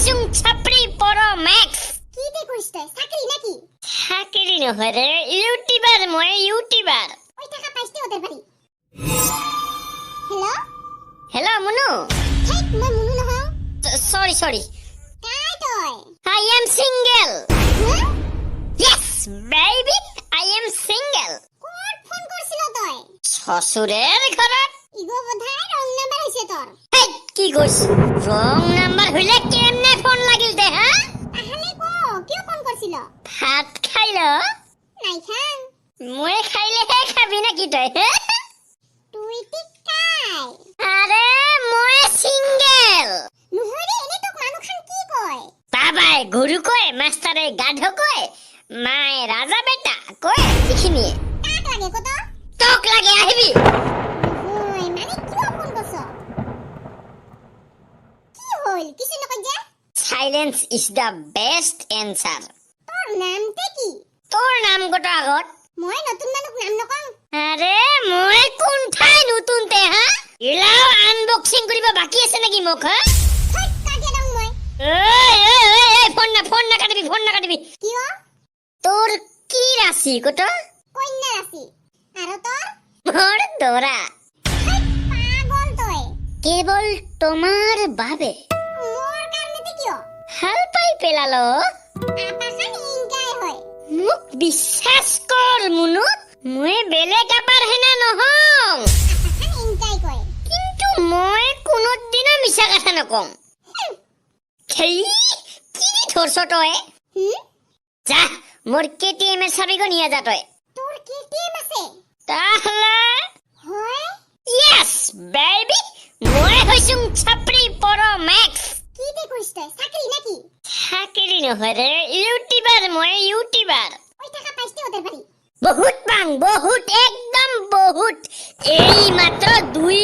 হইছুং ছাপৰি পৰ মেক্স কি তে কইছ তই চাকৰি নাকি চাকৰি নহয় ৰে ইউটিউবাৰ মই ইউটিউবাৰ ওই টাকা পাইছতে ওদেৰ বাড়ি হ্যালো হেল্ল' মুনু হেই মই মুনু নহয় সৰি কাই তই I am single হ্যাঁ yes baby I am single কোন ফোন করছিল তই শ্বশুরের ঘৰত ইগো বোধাই রং নাম্বার হইছে তোর হেই কি কইছ রং নাম্বার হইলে কেমনে ফোন লাগিল দে হা তাহলে কো কিয় ফোন করছিল ভাত খাইল নাই খাং মই খাইলেহে খাবি নাকি তই তুই ঠিক কাই আরে মই সিঙ্গেল নহরে এনে তোক মানুহ খান কি কয় বাবাই গরু কয় মাস্টারে গাধ কয় মায়ে রাজা বেটা কয় এইখিনিয়ে কাক লাগে কত তোক লাগে আহিবি ওই মানে কিয় ফোন করছ কি হল কিছু নকই যে silence is the best answer তোর নামতে কি তোর নাম কত আগত মই নতুন মানুহ নাম নকং আরে মই কোন ঠাই নতুনতে হা ইলাও আনবক্সিং কৰিব বাকি আছে নেকি মোক হা থট কাটিয়া দং মই এই ফোন না কাটিবি কিয় তোর কি রাশি কত কন্যা রাশি আর তোর মোর দরা পাগল তই কেবল তোমার বাবে মোর কারণেতে কিয় হাল পাই পেলালো আপাখান ইনকাই হয় মোক বিশ্বাস কর মুনু মই বেলেগ আবার হেনা নহং আপাখান ইনকাই কয় কিন্তু মই কোনোদিনও মিছা কথা নকম খেই কি ধরছ তই যা মোর কেটিএম এর চাবি নিয়ে যা তই তোর কেটিএম আছে তাহলে হয় ইয়েস বেবি মই হইছুং ছাপৰি পৰ মেক্স কি তে কইছ তই চাকৰি নাকি চাকৰি নহয় ৰে ইউটিউবাৰ মই ইউটিউবাৰ ওই টাকা পাইছতে ওদেৰ বাড়ি বহুত একদম বহুত এই মাত্ৰ 2